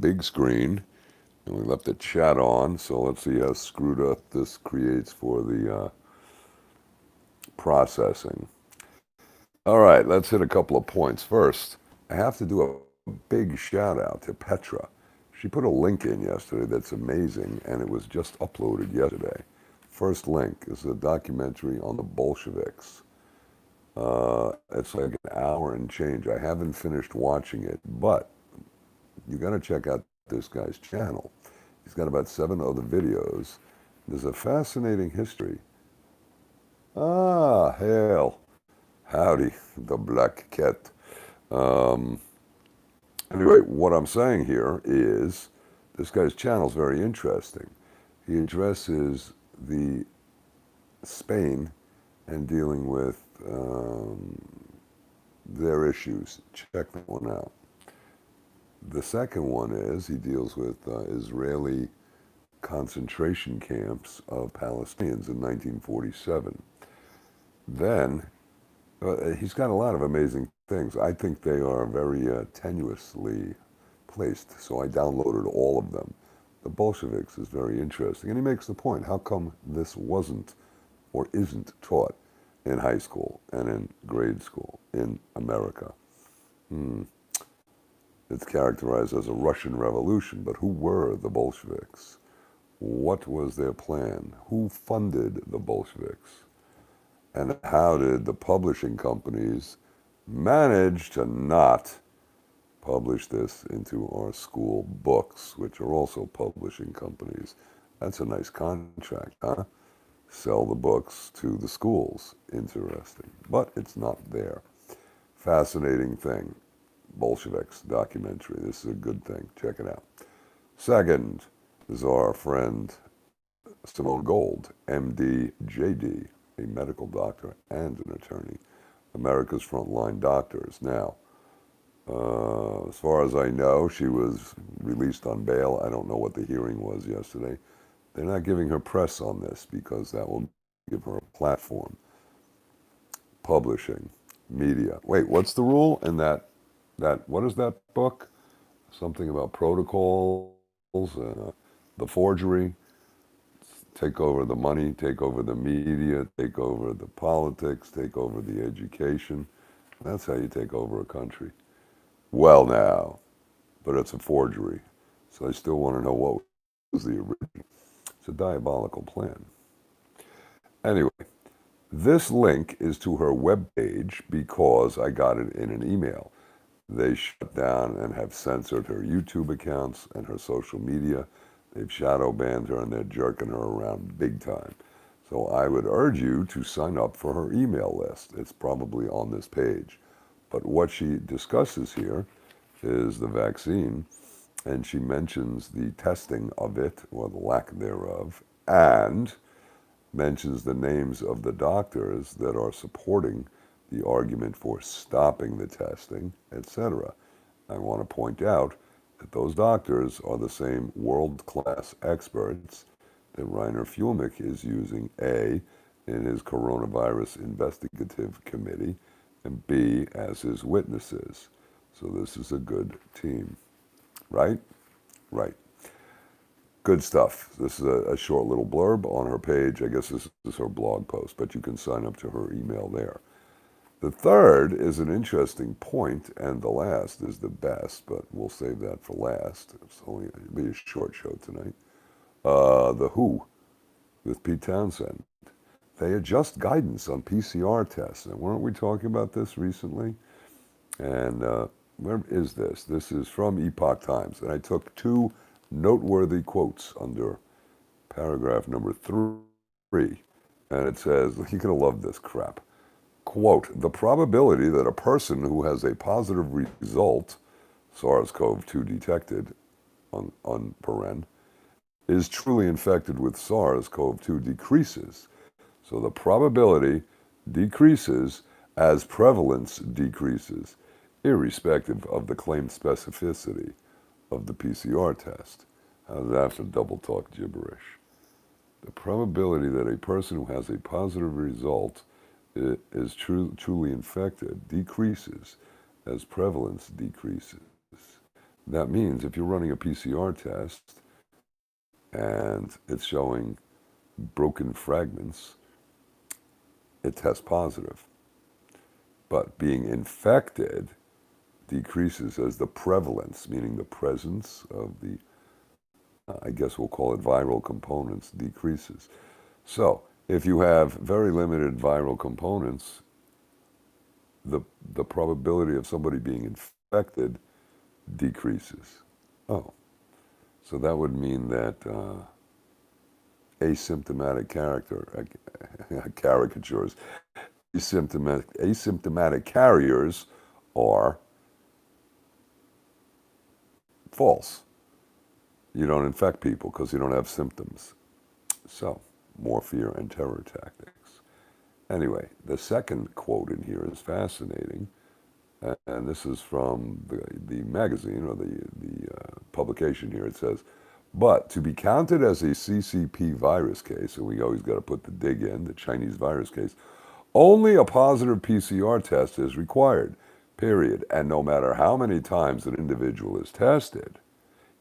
big screen, and we left the chat on, so let's see how screwed up this creates for the processing. All right, let's hit a couple of points. First, I have to do a big shout out to Petra. She put a link in yesterday that's amazing, and it was just uploaded yesterday. First link is a documentary on the Bolsheviks. It's like an hour and change. I haven't finished watching it, but you got to check out this guy's channel. He's got about 7 other videos. There's a fascinating history. Ah, hail. Howdy, the black cat. Um, anyway, what I'm saying here is this guy's channel is very interesting. He addresses the Spain and dealing with their issues. Check that one out. The second one is he deals with Israeli concentration camps of Palestinians in 1947. Then he's got a lot of amazing things. I think they are very tenuously placed, so I downloaded all of them. The Bolsheviks is very interesting, and he makes the point: how come this wasn't or isn't taught in high school and in grade school in America? It's characterized as a Russian revolution, but who were the Bolsheviks? What was their plan? Who funded the Bolsheviks? And how did the publishing companies manage to not publish this into our school books, which are also publishing companies? That's a nice contract, huh? Sell the books to the schools. Interesting. But it's not there. Fascinating thing. Bolsheviks documentary. This is a good thing. Check it out. Second is our friend Simone Gold, MD, JD, a medical doctor and an attorney, America's Frontline Doctors. Now, as far as I know, she was released on bail. I don't know what the hearing was yesterday. They're not giving her press on this because that will give her a platform. Publishing, media. Wait, what's the rule in that what is that book? Something about protocols and the forgery. Take over the money, take over the media, take over the politics, take over the education. That's how you take over a country. Well, now, but it's a forgery. So I still want to know what was the original. It's a diabolical plan. Anyway, this link is to her webpage because I got it in an email. They shut down and have censored her YouTube accounts and her social media. They've shadow banned her and they're jerking her around big time. So I would urge you to sign up for her email list. It's probably on this page. But what she discusses here is the vaccine, and she mentions the testing of it, or the lack thereof, and mentions the names of the doctors that are supporting the argument for stopping the testing, etc. I want to point out that those doctors are the same world-class experts that Reiner Fuellmich is using, A, in his coronavirus investigative committee, and B, as his witnesses. So this is a good team. Right? Right. Good stuff. This is a short little blurb on her page. I guess this is her blog post, but you can sign up to her email there. The third is an interesting point, and the last is the best, but we'll save that for last. It'll be a short show tonight. The WHO with Pete Townsend. They adjust guidance on PCR tests. And weren't we talking about this recently? And where is this? This is from Epoch Times. And I took 2 noteworthy quotes under paragraph number 3. And it says, you're going to love this crap. Quote, the probability that a person who has a positive result, SARS-CoV-2 detected, on paren, is truly infected with SARS-CoV-2 decreases. So the probability decreases as prevalence decreases, irrespective of the claimed specificity of the PCR test. How's that for double talk gibberish? The probability that a person who has a positive result is truly infected decreases as prevalence decreases. That means if you're running a PCR test and it's showing broken fragments, it tests positive. But being infected decreases as the prevalence, meaning the presence of the, I guess we'll call it viral components, decreases. So if you have very limited viral components, the, the probability of somebody being infected decreases. Oh, so that would mean that asymptomatic caricatures, asymptomatic carriers are false. You don't infect people because you don't have symptoms. So, more fear and terror tactics. Anyway, the second quote in here is fascinating, and this is from the magazine or the publication here. It says, but to be counted as a CCP virus case, and we always got to put the dig in, the Chinese virus case, only a positive PCR test is required, period. And no matter how many times an individual is tested,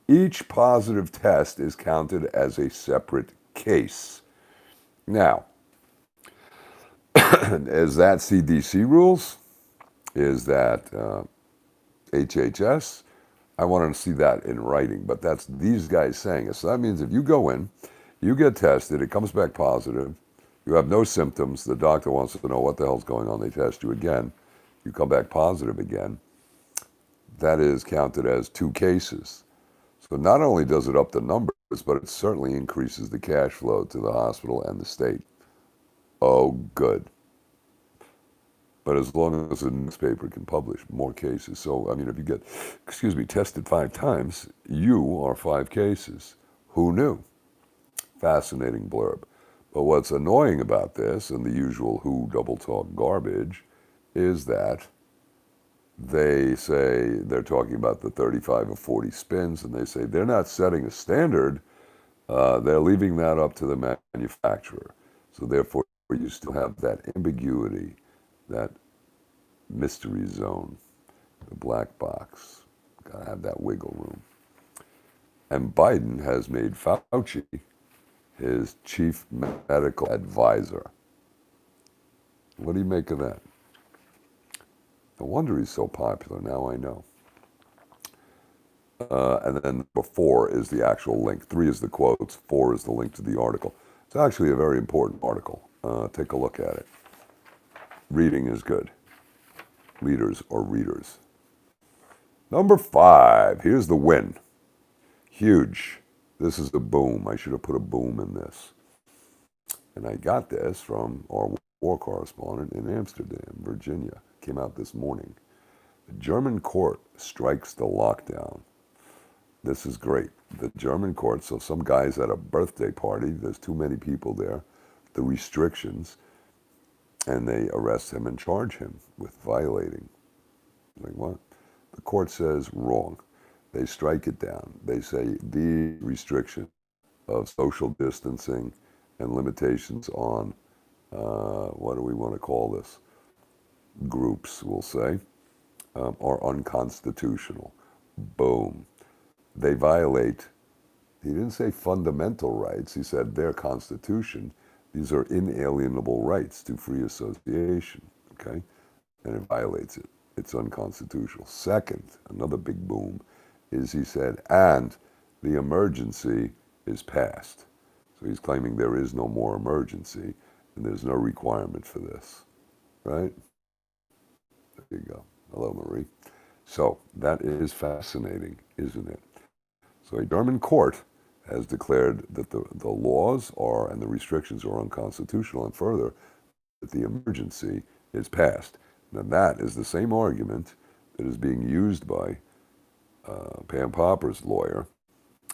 each positive test is counted as a separate case. Now, is that CDC rules? Is that HHS? I wanted to see that in writing, but that's these guys saying it. So that means if you go in, you get tested, it comes back positive, you have no symptoms, the doctor wants to know what the hell's going on, they test you again, you come back positive again, that is counted as 2 cases. So not only does it up the numbers, but it certainly increases the cash flow to the hospital and the state. Oh, good. But as long as the newspaper can publish more cases. So, I mean, if you get, tested 5 times, you are 5 cases. Who knew? Fascinating blurb. But what's annoying about this, and the usual who double talk garbage, is that they say they're talking about the 35 or 40 spins, and they say they're not setting a standard, they're leaving that up to the manufacturer. So therefore, you still have that ambiguity, that mystery zone, the black box. Gotta have that wiggle room. And Biden has made Fauci his chief medical advisor. What do you make of that? No wonder he's so popular, now I know. And then number 4 is the actual link. 3 is the quotes, 4 is the link to the article. It's actually a very important article. Take a look at it. Reading is good. Leaders are readers. Number 5, here's the win. Huge. This is a boom. I should have put a boom in this. And I got this from our war correspondent in Amsterdam, Virginia. Came out this morning. The German court strikes the lockdown. This is great. The German court, so some guy's at a birthday party, there's too many people there, the restrictions, and they arrest him and charge him with violating. Like what? The court says wrong. They strike it down. They say the restriction of social distancing and limitations on, what do we want to call this? Groups, we'll say, are unconstitutional. Boom. They violate, he didn't say fundamental rights, he said their constitution. These are inalienable rights to free association, okay? And it violates it. It's unconstitutional. Second, another big boom, is he said, and the emergency is passed. So he's claiming there is no more emergency and there's no requirement for this, right? There you go. Hello, Marie. So that is fascinating, isn't it? So a German court has declared that the laws are and the restrictions are unconstitutional, and further, that the emergency is passed. Now that is the same argument that is being used by Pam Popper's lawyer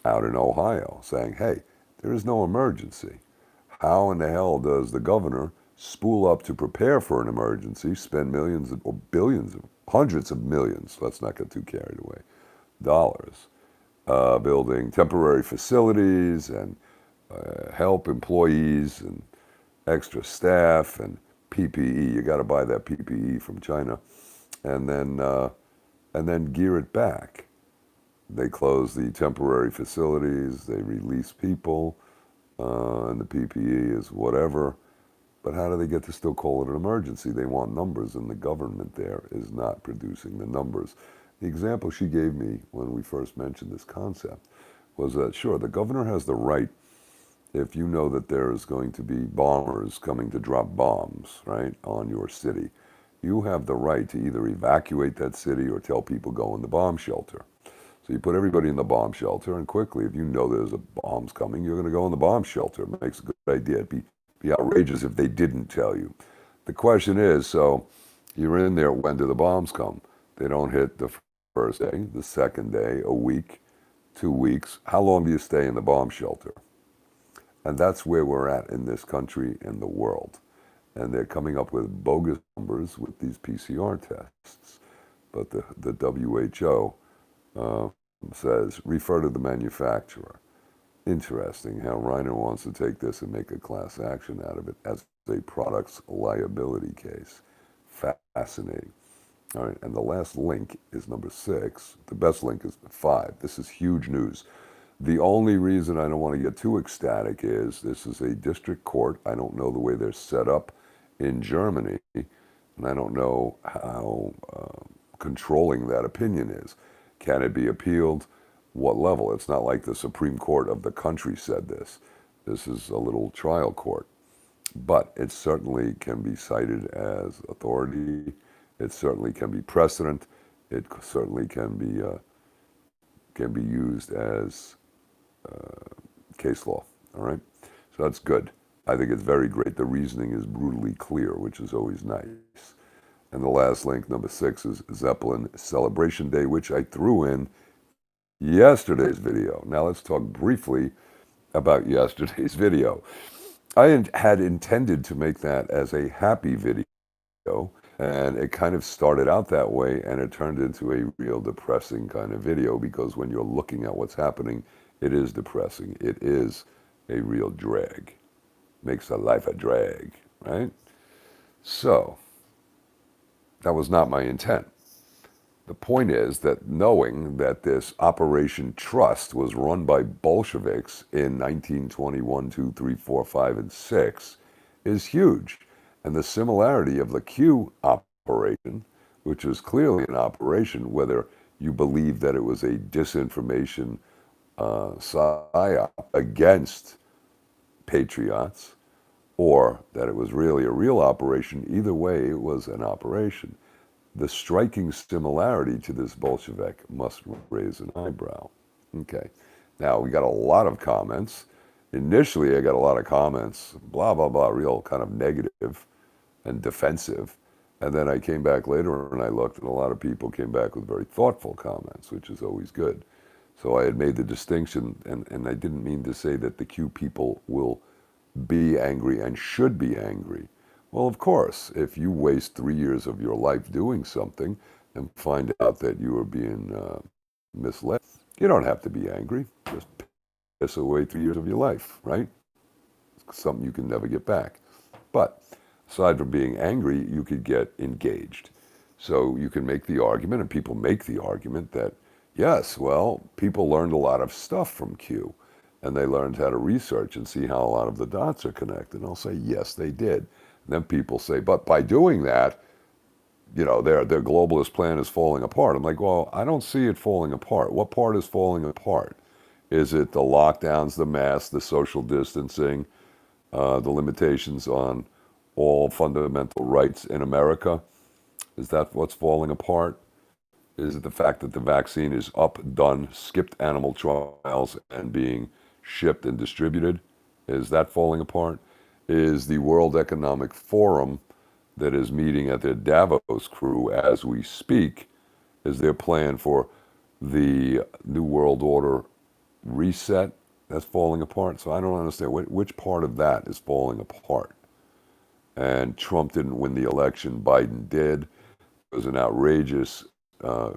out in Ohio, saying, hey, there is no emergency. How in the hell does the governor spool up to prepare for an emergency, spend millions or billions, hundreds of millions, let's not get too carried away, dollars, building temporary facilities and help employees and extra staff and PPE. You got to buy that PPE from China, and then gear it back. They close the temporary facilities, they release people, and the PPE is whatever. But how do they get to still call it an emergency? They want numbers, and the government there is not producing the numbers. The example she gave me when we first mentioned this concept was that, sure, the governor has the right, if you know that there is going to be bombers coming to drop bombs, right, on your city, you have the right to either evacuate that city or tell people go in the bomb shelter. So you put everybody in the bomb shelter, and quickly, if you know there's a bomb's coming, you're going to go in the bomb shelter. It makes a good idea. It'd be outrageous if they didn't tell you. The question is, so you're in there, when do the bombs come? They don't hit the first day, the second day, a week, 2 weeks. How long do you stay in the bomb shelter? And that's where we're at in this country and the world. And they're coming up with bogus numbers with these PCR tests. But the WHO says, refer to the manufacturer. Interesting how Reiner wants to take this and make a class action out of it as a products liability case. Fascinating. All right, and the last link is number 6. The best link is 5. This is huge news. The only reason I don't want to get too ecstatic is this is a district court. I don't know the way they're set up in Germany, and I don't know how controlling that opinion is. Can it be appealed? What level? It's not like the Supreme Court of the country said this. This is a little trial court. But it certainly can be cited as authority. It certainly can be precedent. It certainly can be used as case law. All right? So that's good. I think it's very great. The reasoning is brutally clear, which is always nice. And the last link, number 6, is Zeppelin Celebration Day, which I threw in yesterday's video. Now let's talk briefly about yesterday's video. I had intended to make that as a happy video, and it kind of started out that way, and it turned into a real depressing kind of video, because when you're looking at what's happening, it is depressing. It is a real drag. Makes a life a drag, right? So, that was not my intent. The point is that knowing that this Operation Trust was run by Bolsheviks in 1921, 2, 3, 4, 5, and 6 is huge. And the similarity of the Q operation, which was clearly an operation, whether you believe that it was a disinformation psyop against patriots, or that it was really a real operation, either way, it was an operation. The striking similarity to this Bolshevik must raise an eyebrow. Okay. Now, we got a lot of comments. Initially, I got a lot of comments, blah, blah, blah, real kind of negative and defensive. And then I came back later and I looked, and a lot of people came back with very thoughtful comments, which is always good. So I had made the distinction, and I didn't mean to say that the Q people will be angry and should be angry. Well, of course, if you waste 3 years of your life doing something and find out that you are being misled, you don't have to be angry. Just piss away 3 years of your life, right? It's something you can never get back. But aside from being angry, you could get engaged. So you can make the argument, and people make the argument that, yes, well, people learned a lot of stuff from Q, and they learned how to research and see how a lot of the dots are connected. And I'll say, yes, they did. And then people say, but by doing that, you know, their globalist plan is falling apart. I'm like, well, I don't see it falling apart. What part is falling apart? Is it the lockdowns, the masks, the social distancing, the limitations on all fundamental rights in America? Is that what's falling apart? Is it the fact that the vaccine is up, done, skipped animal trials, and being shipped and distributed? Is that falling apart? Is the World Economic Forum that is meeting at their Davos crew as we speak, is their plan for the New World Order reset that's falling apart? So I don't understand which part of that is falling apart. And Trump didn't win the election, Biden did. There was an outrageous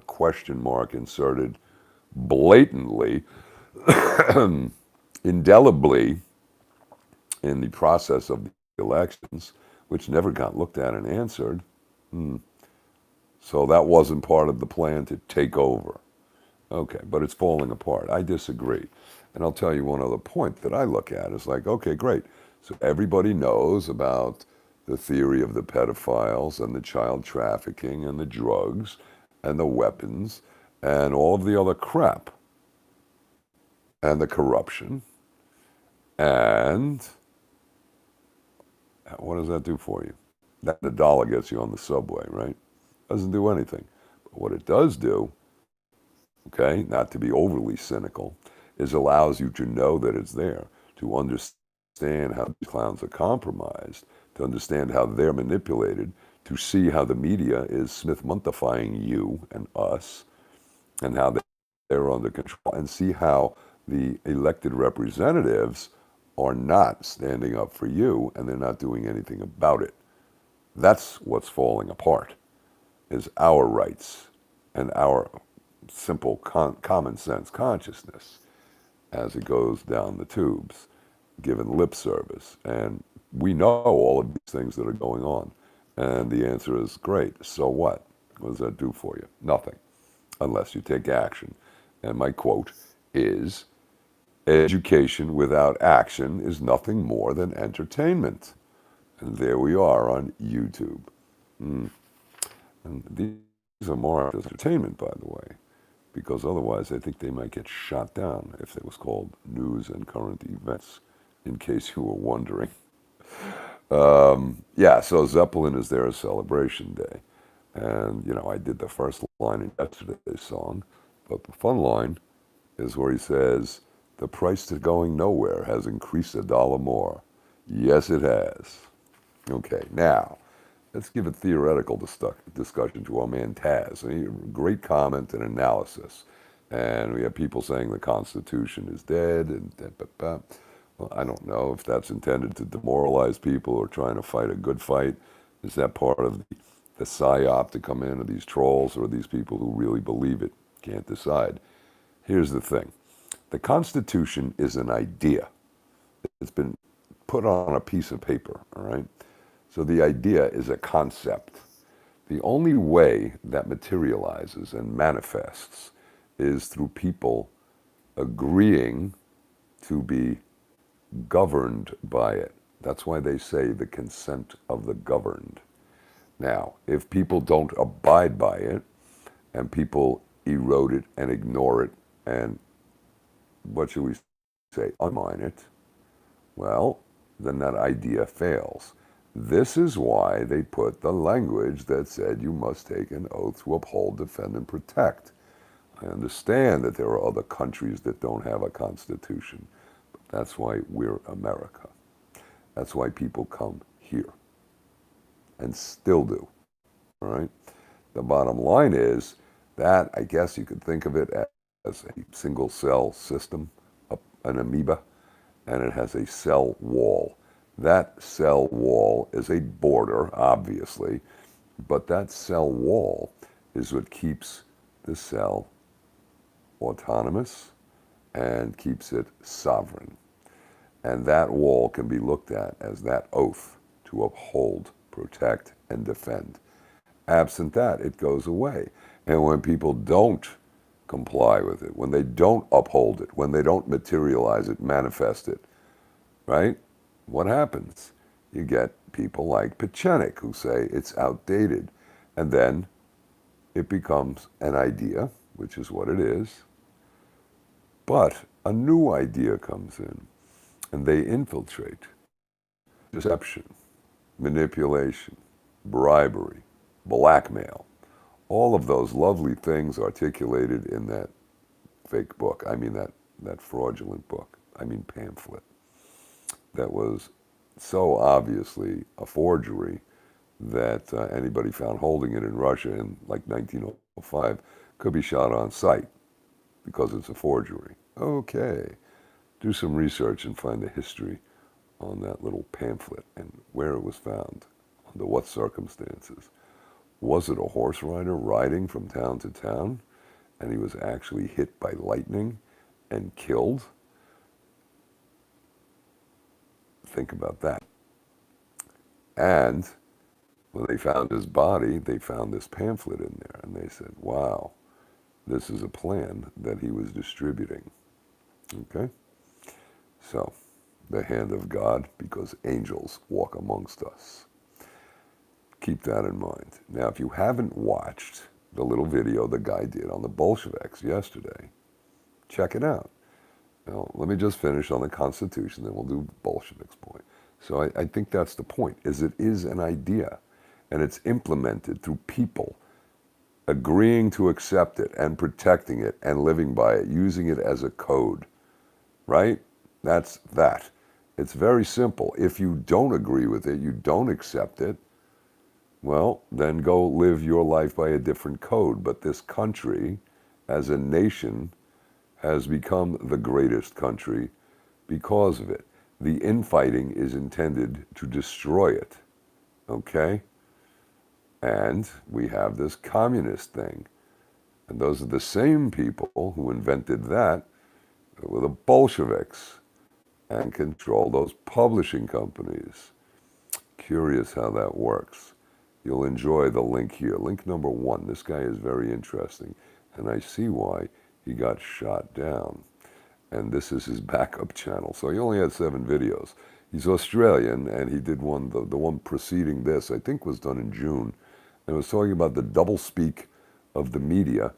question mark inserted blatantly, indelibly in the process of the elections, which never got looked at and answered. So that wasn't part of the plan to take over. Okay, but it's falling apart. I disagree. And I'll tell you one other point that I look at is like, okay, great. So everybody knows about the theory of the pedophiles and the child trafficking and the drugs and the weapons and all of the other crap and the corruption. And what does that do for you? That the dollar gets you on the subway, right? Doesn't do anything. But what it does do, okay, not to be overly cynical, is allows you to know that it's there, to understand how these clowns are compromised, to understand how they're manipulated, to see how the media is Smith-muntifying you and us, and how they're under control, and see how the elected representatives are not standing up for you, and they're not doing anything about it. That's what's falling apart, is our rights and our simple common sense consciousness as it goes down the tubes, given lip service. And we know all of these things that are going on. And the answer is, great, so what? What does that do for you? Nothing, unless you take action. And my quote is, education without action is nothing more than entertainment. And there we are on YouTube. And these are more entertainment, by the way, because otherwise I think they might get shot down if it was called news and current events, in case you were wondering. Yeah, so Zeppelin is their celebration day. And, you know, I did the first line in yesterday's song, but the fun line is where he says, the price to going nowhere has increased $1 more. Yes, it has. Okay, now, let's give a theoretical discussion to our man Taz. Great comment and analysis. And we have people saying the Constitution is dead. Well, I don't know if that's intended to demoralize people or trying to fight a good fight. Is that part of the psyop to come in, or these trolls, or these people who really believe it? Can't decide. Here's the thing. The Constitution is an idea. It's been put on a piece of paper, all right? So the idea is a concept. The only way that materializes and manifests is through people agreeing to be governed by it. That's why they say the consent of the governed. Now, if people don't abide by it, and people erode it and ignore it and, what should we say, undermine it, well, then that idea fails. This is why they put the language that said you must take an oath to uphold, defend, and protect. I understand that there are other countries that don't have a constitution, but that's why we're America. That's why people come here, and still do, all right? The bottom line is that, I guess you could think of it as a single cell system, an amoeba, and it has a cell wall. That cell wall is a border, obviously, but that cell wall is what keeps the cell autonomous and keeps it sovereign. And that wall can be looked at as that oath to uphold, protect, and defend. Absent that, it goes away. And when people don't comply with it, when they don't uphold it, when they don't materialize it, manifest it, right? What happens? You get people like Pechenik who say it's outdated. And then it becomes an idea, which is what it is. But a new idea comes in, and they infiltrate. Deception, manipulation, bribery, blackmail, all of those lovely things articulated in that fake book. I mean that fraudulent book. I mean pamphlet. That was so obviously a forgery that anybody found holding it in Russia in like 1905 could be shot on sight because it's a forgery. Okay, do some research and find the history on that little pamphlet and where it was found, under what circumstances. Was it a horse rider riding from town to town and he was actually hit by lightning and killed? Think about that. And when they found his body, they found this pamphlet in there, and they said, wow, This is a plan that he was distributing. Okay? So, the hand of God, because angels walk amongst us. Keep that in mind. Now, if you haven't watched the little video the guy did on the Bolsheviks yesterday, check it out. Now, let me just finish on the Constitution, then we'll do Bolsheviks point. So I think that's the point, is it is an idea, and it's implemented through people agreeing to accept it and protecting it and living by it, using it as a code, right? That's that. It's very simple. If you don't agree with it, you don't accept it, well, then go live your life by a different code. But this country, as a nation, has become the greatest country because of it. The infighting is intended to destroy it, okay? And we have this communist thing. And those are the same people who invented that were the Bolsheviks and control those publishing companies. Curious how that works. You'll enjoy the link here. Link number 1. This guy is very interesting, and I see why he got shot down. And this is his backup channel. So he only had 7 videos. He's Australian, and he did one, the one preceding this, I think was done in June. And it was talking about the doublespeak of the media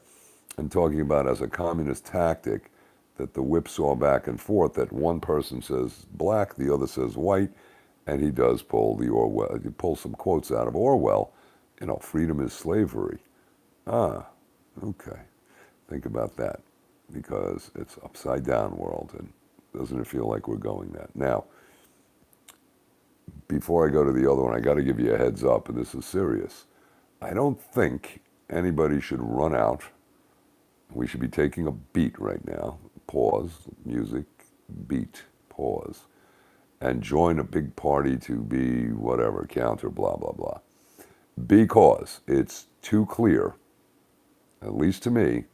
and talking about as a communist tactic that the whipsaw back and forth, that one person says black, the other says white, and he does pull the Orwell, he pulls some quotes out of Orwell, you know, freedom is slavery. Ah, okay. Think about that, because it's upside down world, and doesn't it feel like we're going that? Now, before I go to the other one, I got to give you a heads up, and this is serious. I don't think anybody should run out. We should be taking a beat right now. Pause, music, beat, pause, and join a big party to be whatever, counter, blah, blah, blah. Because it's too clear, at least to me,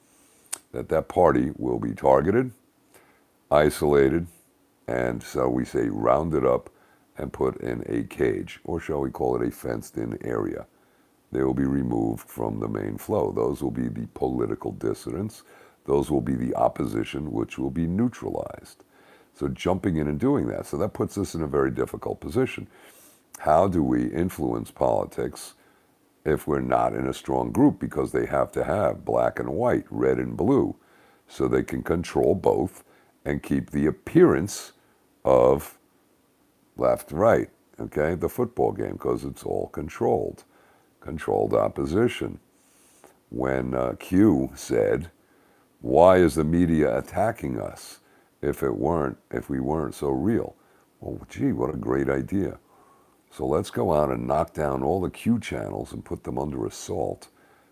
that that party will be targeted, isolated, and so we say rounded up and put in a cage, or shall we call it a fenced-in area. They will be removed from the main flow. Those will be the political dissidents. Those will be the opposition, which will be neutralized. So jumping in and doing that. So that puts us in a very difficult position. How do we influence politics if we're not in a strong group? Because they have to have black and white, red and blue, so they can control both and keep the appearance of left, right, okay? The football game, because it's all controlled. Controlled opposition. When Q said, why is the media attacking us if we weren't so real? Well, gee, what a great idea. So let's go out and knock down all the Q channels and put them under assault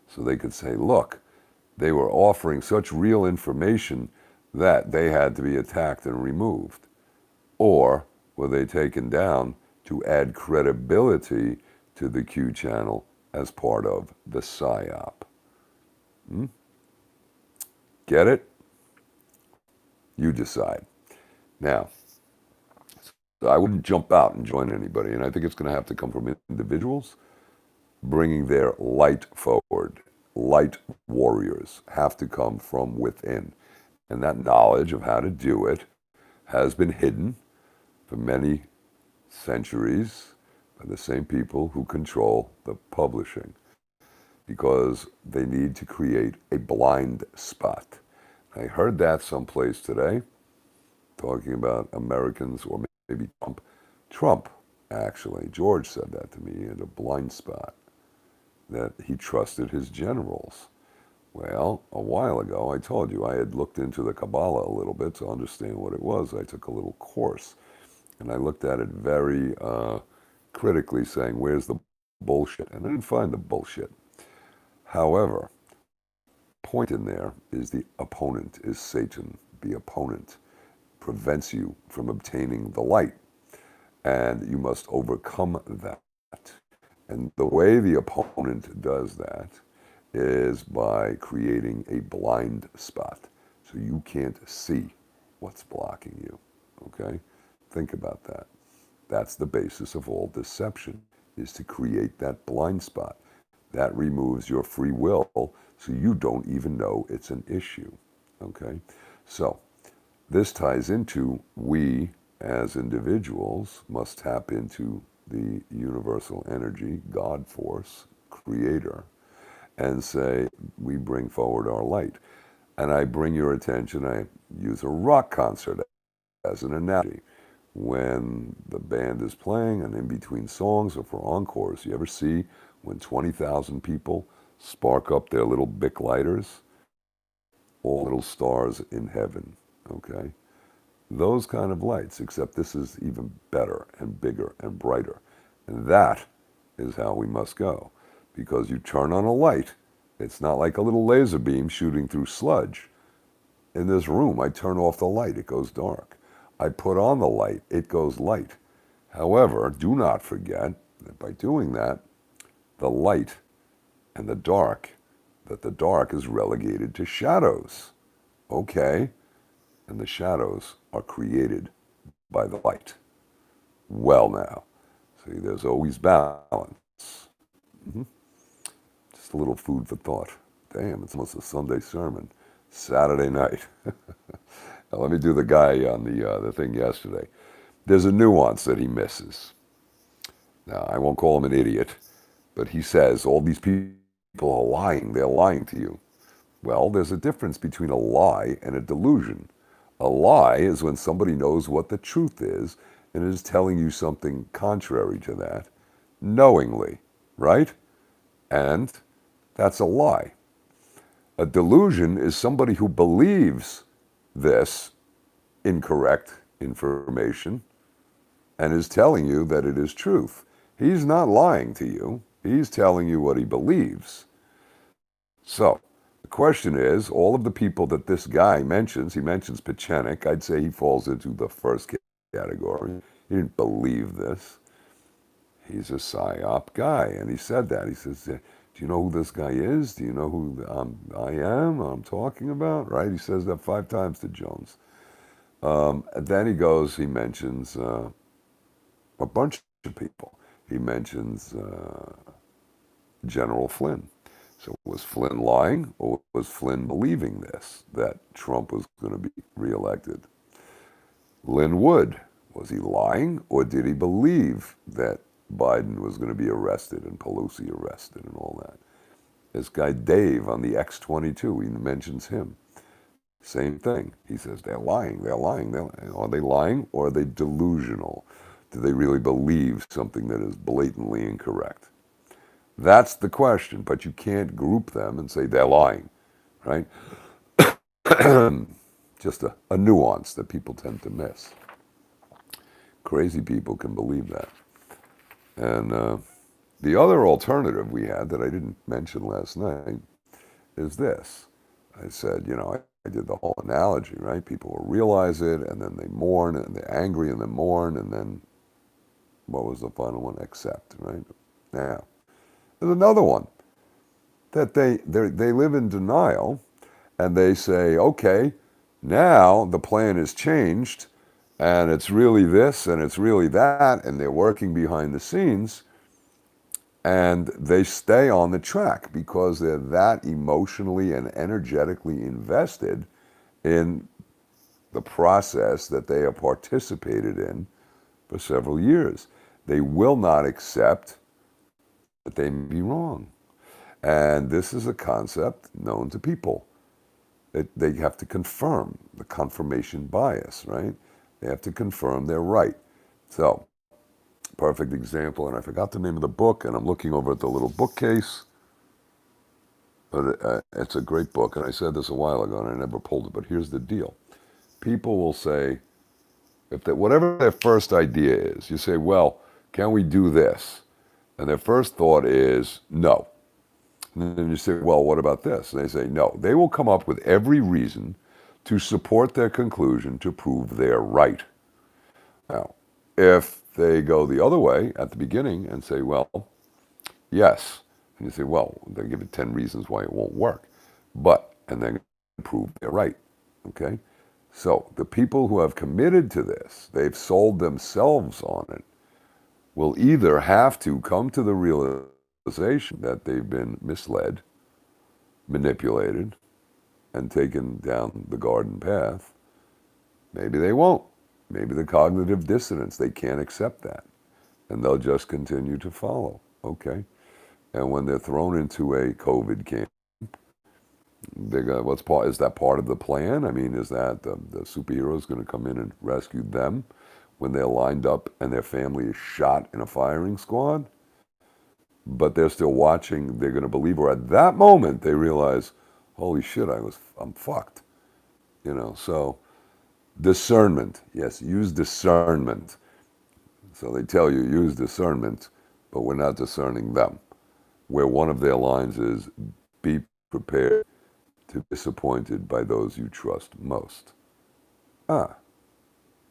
so they could say, look, they were offering such real information that they had to be attacked and removed. Or were they taken down to add credibility to the Q channel as part of the PSYOP? Get it? You decide. Now, I wouldn't jump out and join anybody, and I think it's going to have to come from individuals bringing their light forward. Light warriors have to come from within. And that knowledge of how to do it has been hidden for many centuries by the same people who control the publishing, because they need to create a blind spot. I heard that someplace today, talking about Americans, or maybe Trump. Trump, actually, George said that to me, he had a blind spot, that he trusted his generals. Well, a while ago, I told you I had looked into the Kabbalah a little bit to understand what it was. I took a little course, and I looked at it very critically, saying, where's the bullshit? And I didn't find the bullshit. However, point in there is the opponent is Satan. The opponent prevents you from obtaining the light, and you must overcome that. And the way the opponent does that is by creating a blind spot, so you can't see what's blocking you, okay? Think about that. That's the basis of all deception, is to create that blind spot. That removes your free will so you don't even know it's an issue. Okay? So, this ties into we as individuals must tap into the universal energy, God force, creator, and say, we bring forward our light. And I bring your attention, I use a rock concert as an analogy. When the band is playing and in between songs or for encores, you ever see when 20,000 people spark up their little Bic lighters? All little stars in heaven, okay? Those kind of lights, except this is even better and bigger and brighter. And that is how we must go. Because you turn on a light, it's not like a little laser beam shooting through sludge. In this room, I turn off the light, it goes dark. I put on the light, it goes light. However, do not forget that by doing that, the light and the dark, that the dark is relegated to shadows. Okay, and the shadows are created by the light. Well now, see, there's always balance. Mm-hmm. Just a little food for thought. Damn, it's almost a Sunday sermon. Saturday night. Now let me do the guy on the thing yesterday. There's a nuance that he misses. Now, I won't call him an idiot, but he says all these people are lying. They're lying to you. Well, there's a difference between a lie and a delusion. A lie is when somebody knows what the truth is and is telling you something contrary to that, knowingly, right? And that's a lie. A delusion is somebody who believes this incorrect information and is telling you that it is truth. He's not lying to you. He's telling you what he believes. So, the question is, all of the people that this guy mentions, he mentions Pechenik, I'd say he falls into the first category. He didn't believe this. He's a PSYOP guy, and he said that. He says, do you know who this guy is? Do you know who I am, I'm talking about? Right? He says that 5 times to Jones. And then he mentions a bunch of people. He mentions General Flynn. So was Flynn lying, or was Flynn believing this, that Trump was going to be reelected? Lynn Wood, was he lying, or did he believe that Biden was going to be arrested and Pelosi arrested and all that? This guy Dave on the X-22, he mentions him. Same thing. He says, they're lying. Are they lying, or are they delusional? Do they really believe something that is blatantly incorrect? That's the question, but you can't group them and say they're lying, right? Just a nuance that people tend to miss. Crazy people can believe that. And the other alternative we had that I didn't mention last night is this. I said, I did the whole analogy, right? People will realize it, and then they mourn, and they're angry, and then mourn, and then what was the final one? Accept, right? Now, there's another one that they live in denial, and they say, okay, now the plan has changed, and it's really this, and it's really that, and they're working behind the scenes, and they stay on the track because they're that emotionally and energetically invested in the process that they have participated in for several years. They will not accept that they may be wrong. And this is a concept known to people. They have to confirm the confirmation bias, right? They have to confirm they're right. So, perfect example, and I forgot the name of the book, and I'm looking over at the little bookcase. But it's a great book, and I said this a while ago, and I never pulled it, but here's the deal. People will say, whatever their first idea is, you say, well, can we do this? And their first thought is, no. And then you say, well, what about this? And they say, no. They will come up with every reason to support their conclusion to prove they're right. Now, if they go the other way at the beginning and say, well, yes, and you say, well, they give it 10 reasons why it won't work, and then prove they're right, okay? So the people who have committed to this, they've sold themselves on it, will either have to come to the realization that they've been misled manipulated and taken down the garden path, maybe they won't. Maybe the cognitive dissonance, they can't accept that. And they'll just continue to follow. Okay. And when they're thrown into a COVID camp, they're gonna, is that part of the plan? I mean, is that the superheroes going to come in and rescue them when they're lined up and their family is shot in a firing squad? But they're still watching, they're going to believe, or at that moment they realize, holy shit, I'm fucked. So discernment, yes, use discernment. So they tell you, use discernment, but we're not discerning them. Where one of their lines is, be prepared to be disappointed by those you trust most.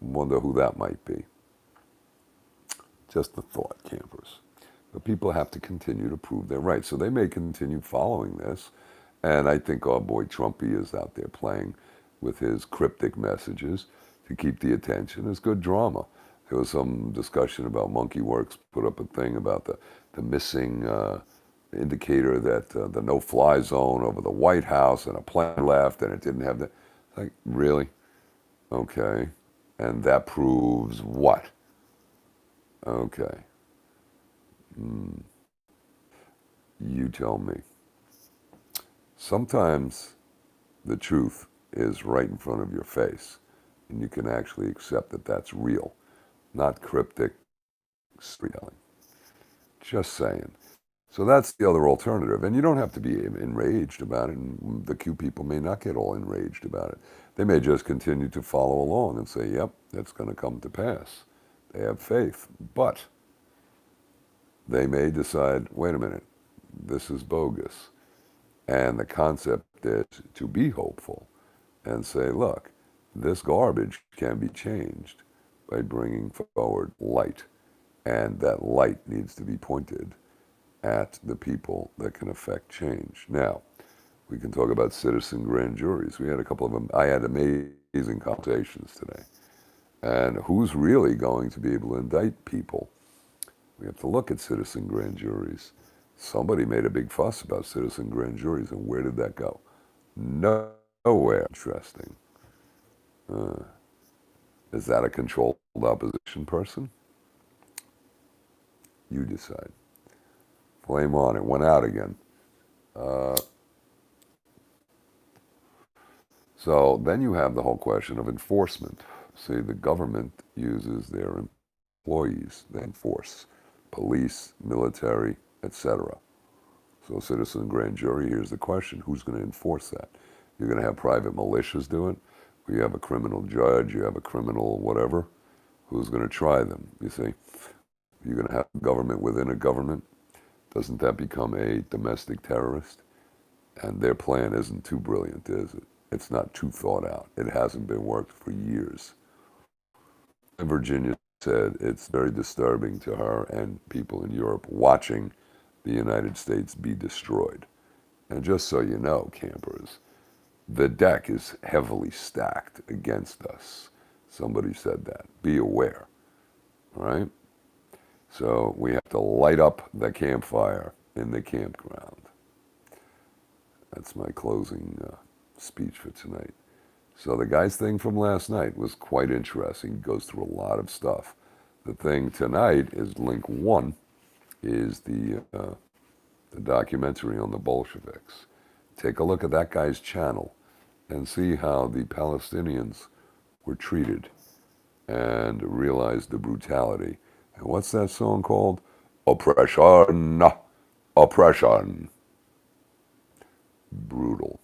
Wonder who that might be. Just a thought, campers. But people have to continue to prove they're right. So they may continue following this. And I think our boy Trumpy is out there playing with his cryptic messages to keep the attention. It's good drama. There was some discussion about Monkey Works put up a thing about the missing indicator that the no-fly zone over the White House, and a plane left and it didn't have the... Like, really? Okay. And that proves what? Okay. You tell me. Sometimes the truth is right in front of your face, and you can actually accept that that's real, not cryptic storytelling. Just saying. So that's the other alternative, and you don't have to be enraged about it, and the Q people may not get all enraged about it. They may just continue to follow along and say, yep, that's going to come to pass. They have faith, but they may decide, wait a minute, this is bogus. And the concept is to be hopeful and say, look, this garbage can be changed by bringing forward light. And that light needs to be pointed at the people that can affect change. Now, we can talk about citizen grand juries. We had a couple of them. I had amazing conversations today. And who's really going to be able to indict people? We have to look at citizen grand juries. Somebody made a big fuss about citizen grand juries, and where did that go? Nowhere. Interesting. Is that a controlled opposition person? You decide. Flame on. It went out again. So then you have the whole question of enforcement. See, the government uses their employees, they enforce. Police, military, etc. So citizen grand jury, here's the question, who's going to enforce that? You're going to have private militias do it? Or you have a criminal judge, you have a criminal whatever, who's going to try them, you see? You're going to have government within a government. Doesn't that become a domestic terrorist? And their plan isn't too brilliant, is it? It's not too thought out. It hasn't been worked for years. Virginia said it's very disturbing to her and people in Europe watching the United States be destroyed. And just so you know, campers, the deck is heavily stacked against us. Somebody said that. Be aware, all right? So we have to light up the campfire in the campground. That's my closing speech for tonight. So the guy's thing from last night was quite interesting. He goes through a lot of stuff. The thing tonight is link one, is the documentary on the Bolsheviks. Take a look at that guy's channel and see how the Palestinians were treated and realize the brutality. And what's that song called? Oppression, oppression. Brutal.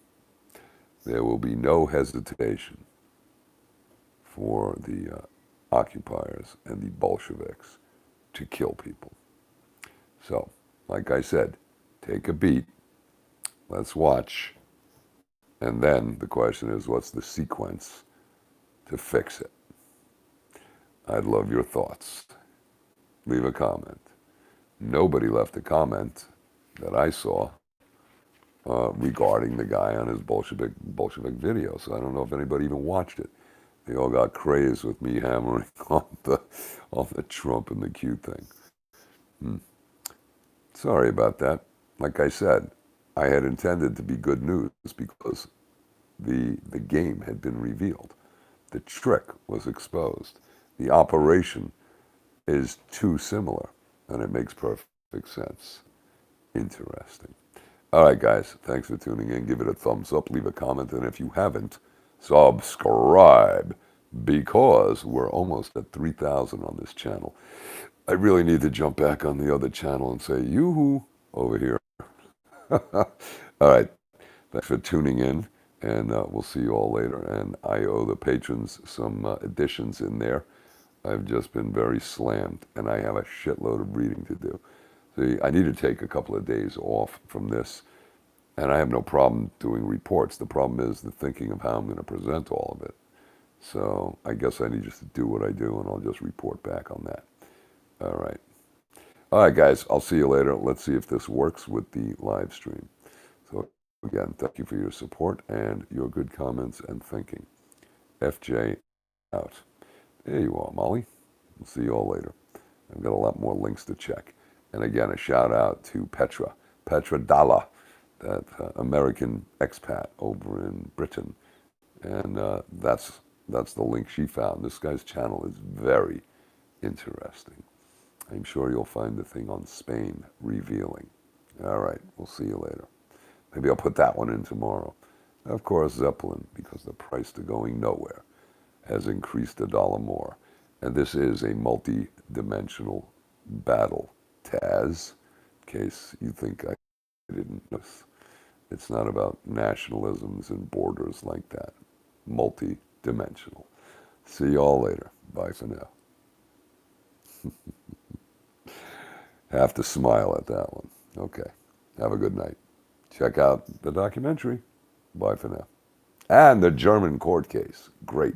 There will be no hesitation for the occupiers and the Bolsheviks to kill people. So, like I said, take a beat, let's watch, and then the question is, what's the sequence to fix it? I'd love your thoughts. Leave a comment. Nobody left a comment that I saw regarding the guy on his Bolshevik video, so I don't know if anybody even watched it. They all got crazed with me hammering on the Trump and the Q thing. Sorry about that. Like I said, I had intended to be good news because the game had been revealed. The trick was exposed. The operation is too similar, and it makes perfect sense. Interesting. All right, guys, thanks for tuning in. Give it a thumbs up, leave a comment, and if you haven't, subscribe because we're almost at 3,000 on this channel. I really need to jump back on the other channel and say, yoo-hoo, over here. All right, thanks for tuning in, and we'll see you all later. And I owe the patrons some additions in there. I've just been very slammed, and I have a shitload of reading to do. See, I need to take a couple of days off from this, and I have no problem doing reports. The problem is the thinking of how I'm going to present all of it. So I guess I need just to do what I do, and I'll just report back on that. All right. All right, guys, I'll see you later. Let's see if this works with the live stream. So again, thank you for your support and your good comments and thinking. FJ out. There you are, Molly. We'll see you all later. I've got a lot more links to check. And again, a shout out to Petra Dalla, that American expat over in Britain. And that's the link she found. This guy's channel is very interesting. I'm sure you'll find the thing on Spain revealing. All right, we'll see you later. Maybe I'll put that one in tomorrow. Of course, Zeppelin, because the price to going nowhere has increased $1 more. And this is a multi-dimensional battle, Taz, in case you think I didn't notice. It's not about nationalisms and borders like that. Multi-dimensional. See you all later. Bye for now. Have to smile at that one. Okay. Have a good night. Check out the documentary. Bye for now. And the German court case. Great.